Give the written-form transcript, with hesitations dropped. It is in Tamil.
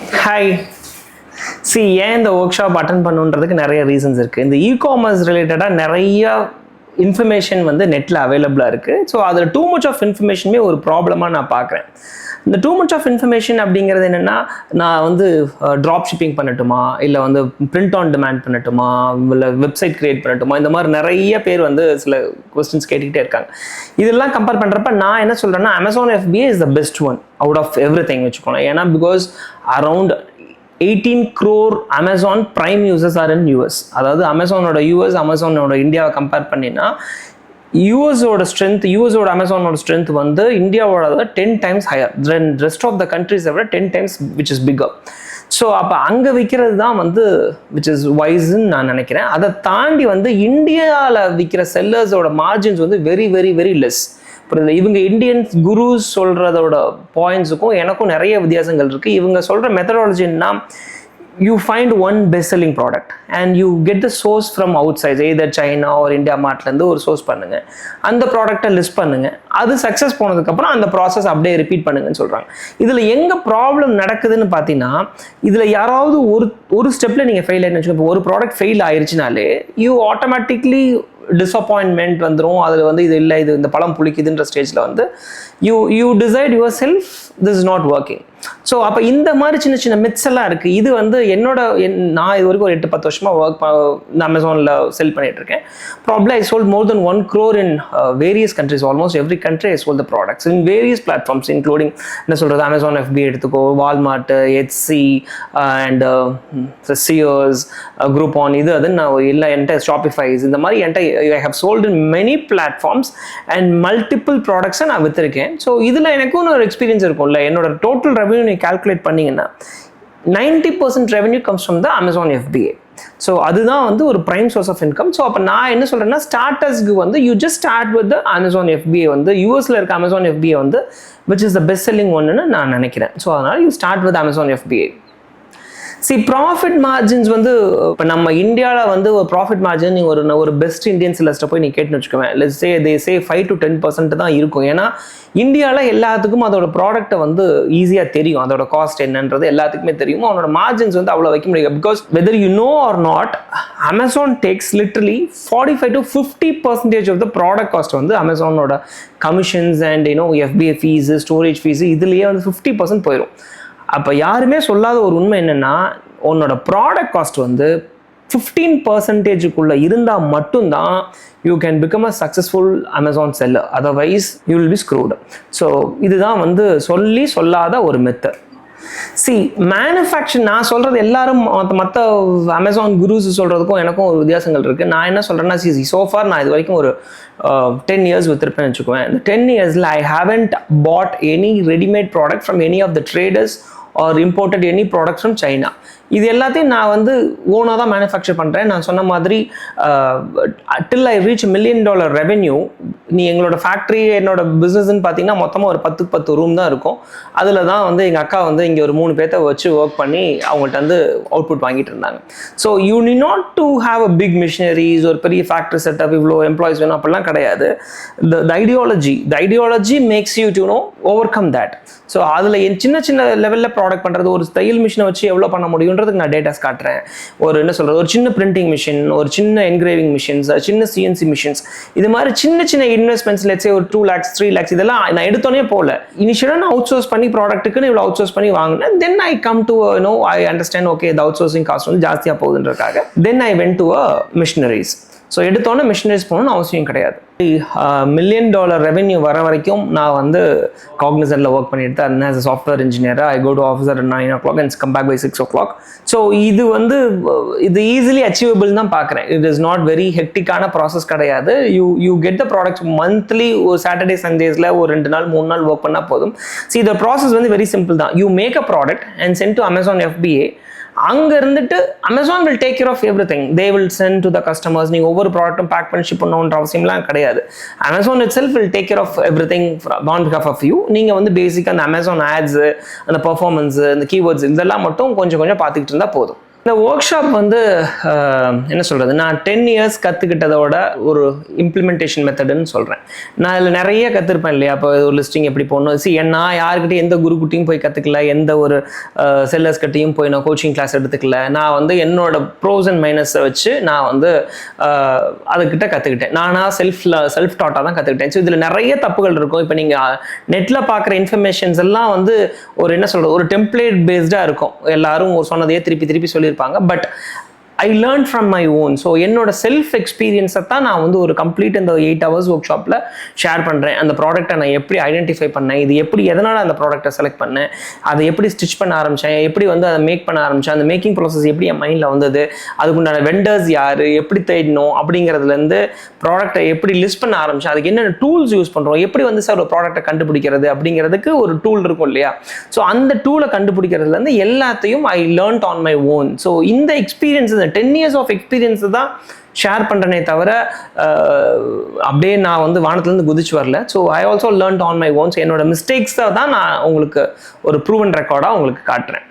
ஹாய். ஏன் இந்த ஒர்க் ஷாப் அட்டன் பண்ணுன்றதுக்கு நிறைய ரீசன்ஸ் இருக்குது. இந்த இ-காமர்ஸ் ரிலேட்டடாக நிறைய இன்ஃபர்மேஷன் வந்து நெட்டில் அவைலபிளாக இருக்குது. ஸோ அதில் டூ மச் ஆஃப் இன்ஃபர்மேஷனுமே ஒரு ப்ராப்ளமாக நான் பார்க்குறேன். இந்த டூ மச் ஆஃப் இன்ஃபர்மேஷன் அப்படிங்கிறது என்னென்னா, நான் வந்து ட்ராப் ஷிப்பிங் பண்ணட்டுமா, இல்லை வந்து பிரிண்ட் ஆன் டிமாண்ட் பண்ணட்டுமா, இல்லை வெப்சைட் க்ரியேட் பண்ணட்டுமா, இந்த மாதிரி நிறைய பேர் வந்து சில கொஸ்டின்ஸ் கேட்டுக்கிட்டே இருக்காங்க. இதெல்லாம் கம்பேர் பண்ணுறப்ப நான் என்ன சொல்கிறேன்னா, Amazon FBA is the best one out of everything வச்சுக்கோங்க. ஏன்னா because around 18 crore Amazon Prime users are in US. அதாவது அமேசானோட அமேசானோட இந்தியாவை கம்பேர் பண்ணினா யூஎஸோட ஸ்ட்ரென்த், யூஎஸோட அமேசானோட ஸ்ட்ரென்த் வந்து இந்தியாவோட 10 times higher than rest of the கண்ட்ரிஸை விட 10 times which is bigger. So அப்போ அங்கே விற்கிறது தான் வந்து விச் இஸ் வைஸ்ன்னு நான் நினைக்கிறேன். அதை தாண்டி வந்து இந்தியாவில் விற்கிற செல்லர்ஸோட மார்ஜின்ஸ் வந்து வெரி வெரி வெரி லெஸ். அப்புறம் இவங்க இந்தியன்ஸ் குருஸ் சொல்கிறதோட பாயிண்ட்ஸுக்கும் எனக்கும் நிறைய வித்தியாசங்கள் இருக்குது. இவங்க சொல்கிற மெத்தடாலஜின்னா, you find one best selling product and you get the source from outside, either China or India மார்ட்லேருந்து ஒரு சோர்ஸ் பண்ணுங்க, அந்த ப்ராடக்டை லிஸ்ட் பண்ணுங்க, அது சக்ஸஸ் போனதுக்கப்புறம் அந்த ப்ராசஸ் அப்படியே ரிப்பீட் பண்ணுங்கன்னு சொல்கிறாங்க. இதில் எங்கே ப்ராப்ளம் நடக்குதுன்னு பார்த்தீங்கன்னா, இதில் யாராவது ஒரு ஸ்டெப்பில் நீங்கள் ஃபெயில் ஆகிடுன்னு வச்சுக்கோங்க. ஒரு ப்ராடக்ட் ஃபெயில் ஆயிடுச்சுனாலே யூ ஆட்டோமேட்டிக்லி டிஸப்பாயின்மெண்ட் வந்துடும். அதில் வந்து இது இல்லை, இது இந்த பழம் புளிக்குதுன்ற ஸ்டேஜில் வந்து you decide your self this is not working. So அப்போ இந்த மாதிரி சின்ன சின்ன மித்ஸ் எல்லாம் இருக்குது. இது வந்து நான் இது வரைக்கும் ஒரு 8-10 வருஷமாக அமேசானில் செல் பண்ணிட்டு இருக்கேன். Problem I sold more then 1 crore in various countries. Almost every country I sold the products in various platforms, including என்ன சொல்கிறது, Amazon FBA எடுத்துக்கோ, Walmart, Etsy and Sears, Groupon, இது அது நான் இல்லை என்கிட்ட ஷாப்பிஃபைஸ், இந்த மாதிரி என்கிட்ட I have sold in many platforms and multiple products நான் விற்றுருக்கேன். ஸோ இதில் எனக்கும் ஒரு எக்ஸ்பீரியன்ஸ் இருக்கும்ல. என்னோட டோட்டல் ரெவன்யூ நீ கால்குலேட் பண்ணீங்கன்னா 90% revenue comes from the Amazon FBA. So அதுதான் வந்து ஒரு prime source of income. So அப்போ நான் என்ன சொல்கிறேன்னா, ஸ்டார்டர்ஸ்க்கு வந்து you just start with the Amazon FBA. வந்து யூஎஸில் இருக்க Amazon FBA வந்து which is the best selling ஒன்றுன்னு நான் நினைக்கிறேன். ஸோ அதனால் you start with Amazon FBA. Profit margins வந்து இப்போ நம்ம இந்தியாவில் வந்து ஒரு ப்ராஃபிட் மார்ஜின் நீங்கள் ஒரு பெஸ்ட் இந்தியன் செல்லர்ஸ்ட்டை போய் நீ கேட்டுன்னு வச்சுக்கோவேன். Let's say they say 5 to 10% தான் இருக்கும். ஏன்னா இந்தியாவில் எல்லாத்துக்கும் அதோட ப்ராடக்ட்டை வந்து ஈஸியாக தெரியும், அதோட காஸ்ட் என்னன்றது எல்லாத்துக்குமே தெரியும். அவனோட மார்ஜின்ஸ் வந்து அவ்வளோ வைக்க முடியாது. Because whether you know or not, Amazon takes literally 45 to 50% off the product cost வந்து அமேசானோட commissions and FBA fees, storage fees, இதுலேயே வந்து 50% போயிடும். அப்போ யாருமே சொல்லாத ஒரு உண்மை என்னென்னா, உன்னோட ப்ராடக்ட் காஸ்ட் வந்து 15% இருந்தால் மட்டும்தான் you can become a successful Amazon seller. Otherwise you will be sqrt. So இதுதான் வந்து சொல்லாத ஒரு மெத்தட். மேனுஃபேக்சர் நான் சொல்கிறது எல்லாரும் மற்ற அமேசான் குரூஸ் சொல்கிறதுக்கும் எனக்கும் ஒரு வித்தியாசங்கள் இருக்குது. நான் என்ன சொல்கிறேன்னா, சோஃபார் நான் இது வரைக்கும் ஒரு 10 years வித்திருப்பேன்னு வச்சுக்குவேன். இந்த 10 yearsல I haven't bought any readymade product from any of the traders or imported any products from China. இது எல்லாத்தையும் நான் வந்து ஓனாக தான் மேனுஃபேக்சர் பண்ணுறேன். நான் சொன்ன மாதிரி டில் ஐ ரீச் $1 million ரெவென்யூ. நீ எங்களோட ஃபேக்ட்ரி, என்னோட பிஸ்னஸ்ன்னு பார்த்தீங்கன்னா மொத்தமாக ஒரு 10 ரூம் தான் இருக்கும். அதில் தான் வந்து எங்கள் அக்கா வந்து இங்கே ஒரு 3 பேர்த்த வச்சு ஒர்க் பண்ணி அவங்கள்ட்ட வந்து அவுட்புட் வாங்கிட்டு இருந்தாங்க. So you need not to have a big machineries, ஒரு பெரிய ஃபேக்ட்ரி செட்டப், இவ்வளோ எம்ப்ளாயிஸ் வேணும் அப்படிலாம் கிடையாது. The ideology makes you to know overcome that. So அதில் சின்ன லெவலில் ப்ராடக்ட் பண்ணுறது, ஒரு தையல் மிஷினை வச்சு எவ்வளோ பண்ண முடியுன்றதுக்கு நான் டேட்டாஸ் காட்டுறேன். ஒரு சின்ன பிரிண்டிங் மிஷின், ஒரு சின்ன என்கிரேவிங் மிஷின்ஸ், சின்ன CNC மிஷின்ஸ், இது மாதிரி சின்ன இன்வெஸ்ட்மெண்ட்ஸ், லெட்ஸே ஒரு 2 lakhs 3 lakhs, இதெல்லாம் நான் எடுத்தோன்னே போகல. இனிஷியலாக நான் அவுட் சோர்ஸ் பண்ணி ப்ராடக்ட்டுக்குன்னு இவ்வளோ அவுட் சோர்ஸ் பண்ணி வாங்கினேன். Then I come to I understand, okay இந்த அவுட் சோர்சிங் காஸ்ட் வந்து ஜாஸ்தியாக போகுதுன்றதுக்காக then I went to machineries. So எடுத்தோன்னே மிஷினரிஸ் போகணும்னு அவசியம் கிடையாது. $1 million ரெவென்யூ வர வரைக்கும் நான் வந்து காக்னிசன்ட்ல ஒர்க் பண்ணிட்டு தான் இருந்தேன். as a software engineer. I go to office at 9 o'clock and come back by 6 o'clock. So இது வந்து இது ஈஸிலி அச்சீவபிள் தான் பார்க்குறேன். இட் இஸ் நாட் வெரி ஹெக்டிக்கான ப்ராசஸ் கிடையாது. You get the products monthly. ஒரு சாட்டர்டே சண்டேஸில் ஒரு 2 நாள் 3 நாள் ஒர்க் பண்ணால் போதும். இந்த ப்ராசஸ் வந்து வெரி சிம்பிள் தான். You make a product and send to Amazon FBA. அங்கே இருந்துட்டு Amazon will take care of everything. They will send to the customers. நீங்கள் ஒவ்வொரு ப்ராடக்ட்டும் பேக் பண்ணி ஷிப் பண்ணணுன்ற அவசியம்லாம் கிடையாது. Amazon itself will take care of everything on behalf of you. நீங்கள் வந்து பேசிக்காக அந்த Amazon ads, அந்த பர்ஃபார்மன்ஸ், அந்த கீவேர்ட்ஸ் இதெல்லாம் மட்டும் கொஞ்சம் பார்த்துக்கிட்டு இருந்தால் போதும். இந்த ஒர்க் ஷாப் வந்து என்ன சொல்கிறது, நான் 10 இயர்ஸ் கற்றுக்கிட்டதோட ஒரு இம்ப்ளிமெண்டேஷன் மெத்தடுன்னு சொல்கிறேன். நான் அதில் நிறைய கற்றுருப்பேன் இல்லையா. அப்போ ஒரு லிஸ்டிங் எப்படி போடணும், நான் யாருக்கிட்டையும் எந்த குருக்கிட்டையும் போய் கற்றுக்கல, எந்த ஒரு செல்லர்ஸ் கிட்டையும் போய் நான் கோச்சிங் கிளாஸ் எடுத்துக்கல. நான் வந்து என்னோட ப்ரோஸ் அண்ட் மைனஸை வச்சு நான் வந்து அதுக்கிட்ட கற்றுக்கிட்டேன். நானாக செல்ஃப் டாட்டாக தான் கற்றுக்கிட்டேன். ஸோ இதில் நிறைய தப்புகள் இருக்கும். இப்போ நீங்கள் நெட்டில் பார்க்குற இன்ஃபர்மேஷன்ஸ் எல்லாம் வந்து ஒரு என்ன சொல்கிறது, ஒரு டெம்ப்ளேட் பேஸ்டாக இருக்கும். எல்லாரும் சொன்னதையே திருப்பி சொல்லியிருப்பாங்க. But I learn from my own. So என்னோட செல்ஃப் எக்ஸ்பீரியன்ஸை தான் நான் வந்து ஒரு கம்ப்ளீட் இந்த 8 hours ஒர்க் ஷாப்பில் ஷேர் பண்ணுறேன். அந்த ப்ராடக்ட்டை நான் எப்படி ஐடென்டிஃபை பண்ணேன், இது எப்படி எதனால் அந்த ப்ராடக்ட்டை செலக்ட் பண்ணேன், அதை எப்படி ஸ்டிச் பண்ண ஆரம்பித்தேன், எப்படி வந்து அதை மேக் பண்ண ஆரம்பித்தேன், அந்த மேக்கிங் ப்ராசஸ் எப்படி என் மைண்டில் வந்தது, அதுக்குண்டான வெண்டர்ஸ் யார், எப்படி தேடணும் அப்படிங்கிறதுலேருந்து ப்ராடக்ட்டை எப்படி லிஸ்ட் பண்ண ஆரம்பித்தேன், அதுக்கு என்னென்ன டூல்ஸ் யூஸ் பண்ணுறோம், எப்படி வந்து சார் ஒரு ப்ராடக்ட்டை கண்டுபிடிக்கிறது அப்படிங்கிறதுக்கு ஒரு டூல் இருக்கும் இல்லையா. ஸோ அந்த டூலை கண்டுபிடிக்கிறதுலேருந்து எல்லாத்தையும் I learned on my own. So இந்த எக்ஸ்பீரியன்ஸ், இந்த 10 years ஆஃப் எக்ஸ்பீரியன்ஸ் தான் ஷேர் பண்ணுறனே தவிர அப்படியே நான் வந்து வானத்துலேருந்து குதிச்சு வரல. So I also learned on my own. என்னோட மிஸ்டேக்ஸை தான் நான் உங்களுக்கு ஒரு ப்ரூவன் ரெக்கார்டாக உங்களுக்கு காட்டுறேன்.